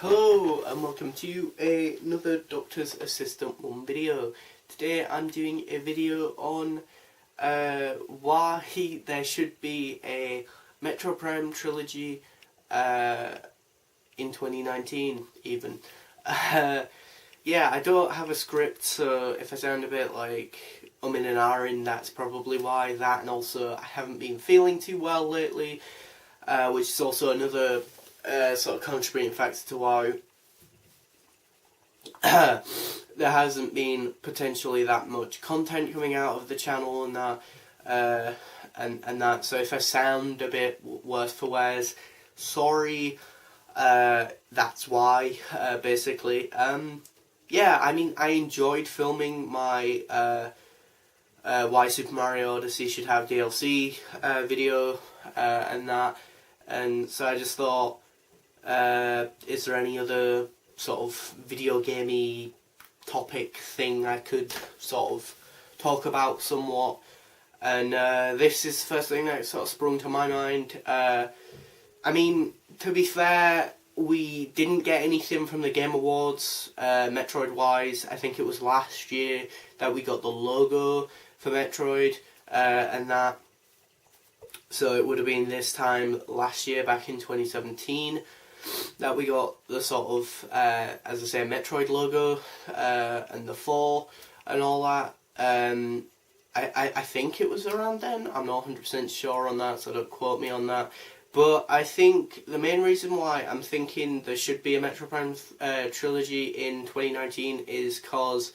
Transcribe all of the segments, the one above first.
Hello and welcome to another Doctor's Assistant 1 video. Today I'm doing a video on why there should be a Metro Prime trilogy in 2019 even. Yeah, I don't have a script, so if I sound a bit like in and ahhing, that's probably why. That, and also I haven't been feeling too well lately, which is also another sort of contributing factor to why there hasn't been potentially that much content coming out of the channel and that, and that. So if I sound a bit worse for wears, sorry. That's why, basically. Yeah, I mean, I enjoyed filming my Why Super Mario Odyssey Should Have DLC video and that, and so I just thought, is there any other sort of video gamey topic thing I could sort of talk about somewhat? And this is the first thing that sort of sprung to my mind. I mean, to be fair, we didn't get anything from the Game Awards, Metroid-wise. I think it was last year that we got the logo for Metroid, and that. So it would have been this time last year, back in 2017, that we got the sort of, as I say, Metroid logo, and the 4 and all that. I think it was around then. I'm not 100% sure on that, so don't quote me on that. But I think the main reason why I'm thinking there should be a Metro Prime trilogy in 2019 is because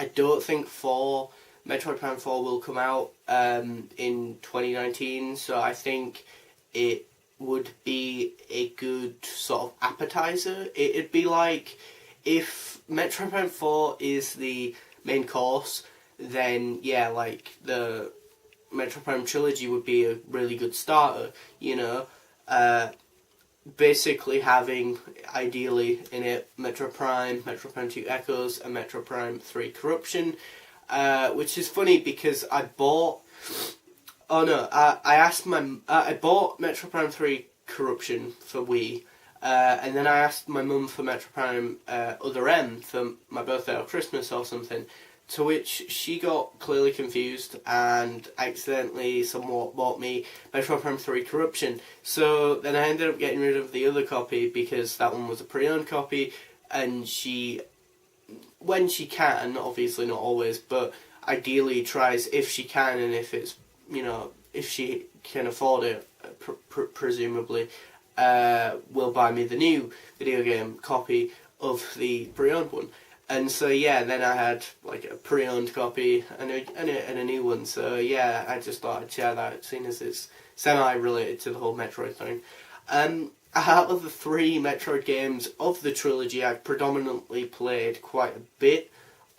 I don't think Metroid Prime 4 will come out in 2019, so I think it would be a good sort of appetizer. It'd be like if Metroid Prime 4 is the main course, then yeah, like the Metro Prime trilogy would be a really good starter, you know. Basically having, ideally, in it, Metro Prime 2 Echoes, and Metro Prime 3 Corruption, which is funny because I bought Metro Prime 3 Corruption for Wii, and then I asked my mum for Metro Prime Other M for my birthday or Christmas or something, to which she got clearly confused and accidentally somewhat bought me Metro Prime 3 Corruption. So then I ended up getting rid of the other copy because that one was a pre-owned copy, and she, when she can, obviously not always, but ideally tries, if she can, and if it's, you know, if she can afford it, presumably, will buy me the new video game copy of the pre-owned one. And so yeah, then I had like a pre-owned copy and a new one. So yeah, I just thought I'd share that, seeing as it's semi-related to the whole Metroid thing. Out of the 3 Metroid games of the trilogy, I've predominantly played quite a bit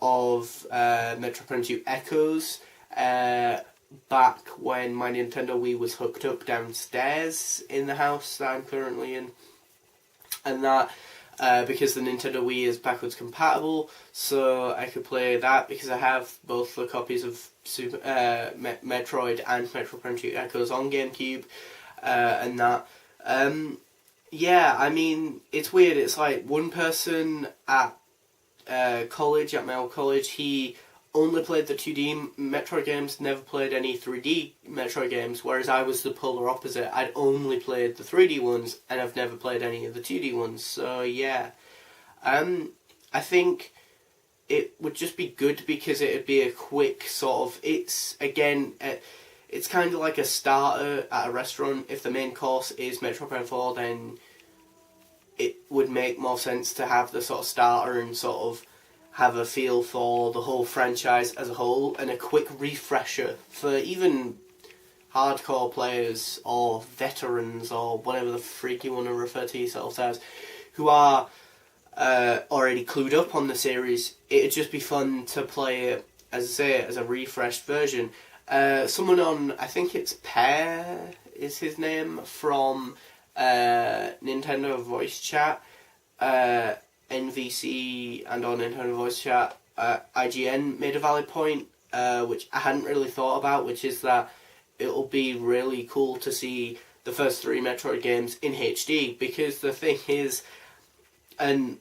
of Metro Prime 2 Echoes, back when my Nintendo Wii was hooked up downstairs in the house that I'm currently in, and that. Because the Nintendo Wii is backwards compatible, so I could play that because I have both the copies of Metroid and Metro Prime 2 Echoes on GameCube, and that. Yeah, I mean, it's weird. It's like one person at college, at my old college, he only played the 2D Metroid games, never played any 3D Metroid games, whereas I was the polar opposite. I'd only played the 3D ones, and I've never played any of the 2D ones, so yeah. I think it would just be good because it'd be a quick sort of, it's, again, it's kind of like a starter at a restaurant. If the main course is Metro Prime 4, then it would make more sense to have the sort of starter and sort of have a feel for the whole franchise as a whole, and a quick refresher for even hardcore players or veterans or whatever the freak you want to refer to yourselves as, who are already clued up on the series. It'd just be fun to play it, as I say, as a refreshed version. Someone on, I think it's Pear is his name, from Nintendo Voice Chat, NVC and on Nintendo Voice Chat, IGN made a valid point, which I hadn't really thought about, which is that it'll be really cool to see the first 3 Metroid games in HD, because the thing is, and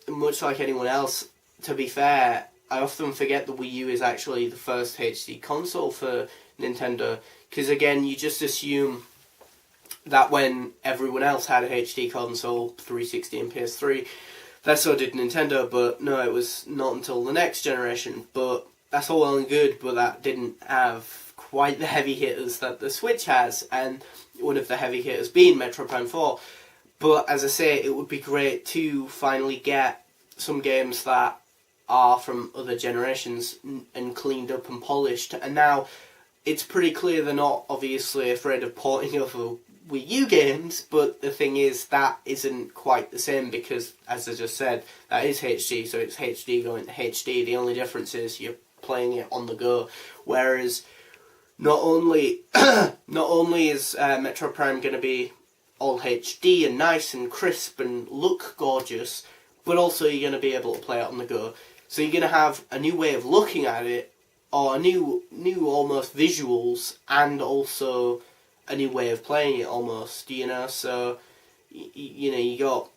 much like anyone else, to be fair, I often forget the Wii U is actually the first HD console for Nintendo, because again, you just assume that when everyone else had a HD console, 360 and PS3, that so did Nintendo, but no, it was not until the next generation. But that's all well and good, but that didn't have quite the heavy hitters that the Switch has, and one of the heavy hitters being Metroid Prime 4. But as I say, it would be great to finally get some games that are from other generations and cleaned up and polished. And now it's pretty clear they're not obviously afraid of porting over Wii U games, but the thing is that isn't quite the same because, as I just said, that is HD, so it's HD going to HD. The only difference is you're playing it on the go. Whereas not only is Metroid Prime going to be all HD and nice and crisp and look gorgeous, but also you're going to be able to play it on the go. So you're going to have a new way of looking at it, or a new almost visuals, and also a new way of playing it almost, you know. So you got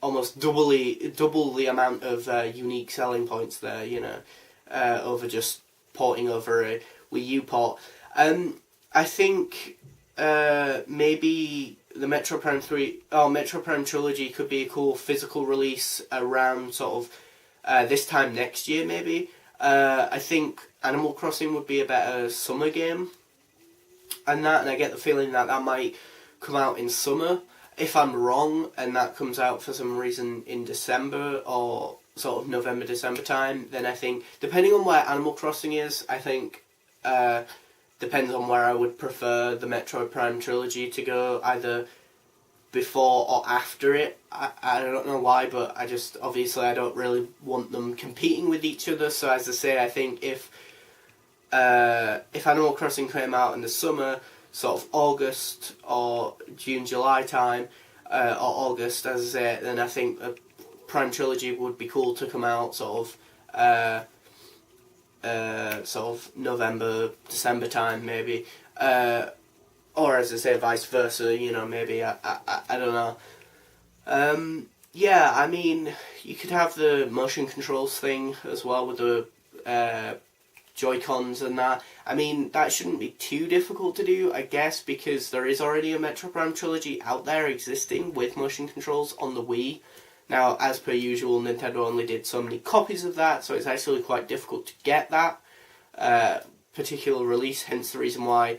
almost double the amount of unique selling points there, you know, over just porting over a Wii U port. I think maybe the Metroid Prime Trilogy could be a cool physical release around sort of this time next year, maybe. I think Animal Crossing would be a better summer game, and I get the feeling that might come out in summer. If I'm wrong, and that comes out for some reason in December or sort of November, December time, then I think, depending on where Animal Crossing is, I think depends on where I would prefer the Metroid Prime Trilogy to go, either before or after it. I don't know why, but I just, obviously I don't really want them competing with each other, so as I say, I think if Animal Crossing came out in the summer, sort of August or June, July time, or August, as I say, then I think a Prime Trilogy would be cool to come out sort of November, December time, maybe. Or as I say, vice versa, you know, maybe, I don't know. Yeah, I mean, you could have the motion controls thing as well with the Joy-Cons and that. I mean, that shouldn't be too difficult to do, I guess, because there is already a Metroid Prime Trilogy out there existing with motion controls on the Wii. Now, as per usual, Nintendo only did so many copies of that, so it's actually quite difficult to get that particular release, hence the reason why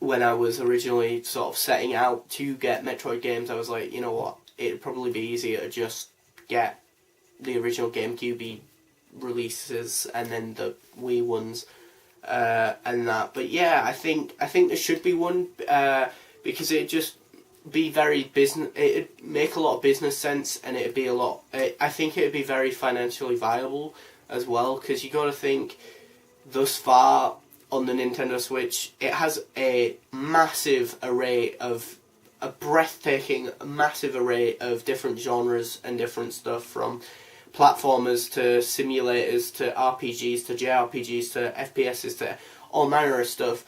when I was originally sort of setting out to get Metroid games, I was like, you know what, it'd probably be easier to just get the original GameCube releases and then the Wii ones and that. But yeah, I think there should be one because it'd just be very business. It'd make a lot of business sense, and it'd be a lot. I think it'd be very financially viable as well, because you got to think, thus far on the Nintendo Switch, it has a breathtaking massive array of different genres and different stuff, from platformers to simulators to RPGs to JRPGs to FPSs to all manner of stuff.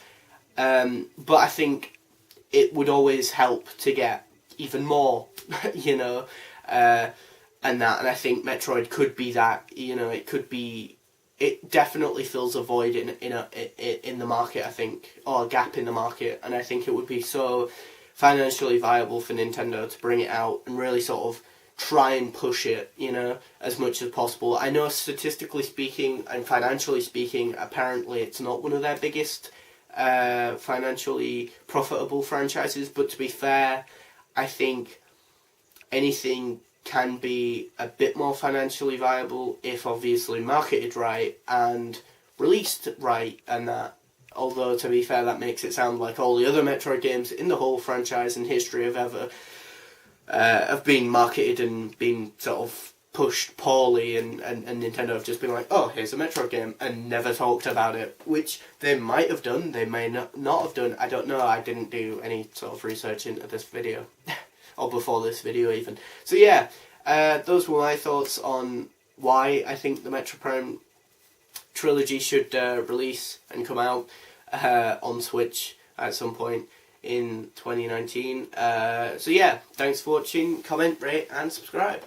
But I think it would always help to get even more, you know, and I think Metroid could be that, you know, it definitely fills a void in the market, I think, or a gap in the market, and I think it would be so financially viable for Nintendo to bring it out and really sort of try and push it, you know, as much as possible. I know statistically speaking and financially speaking, apparently it's not one of their biggest financially profitable franchises, but to be fair, I think anything can be a bit more financially viable if obviously marketed right and released right, and that. Although, to be fair, that makes it sound like all the other Metroid games in the whole franchise and history have been marketed and been sort of pushed poorly, and Nintendo have just been like, oh, here's a Metroid game, and never talked about it, which they might have done, they may not have done, I don't know, I didn't do any sort of research into this video, or before this video even. So yeah, those were my thoughts on why I think the Metroid Prime Trilogy should release and come out on Switch at some point in 2019. So yeah, thanks for watching, comment, rate and subscribe.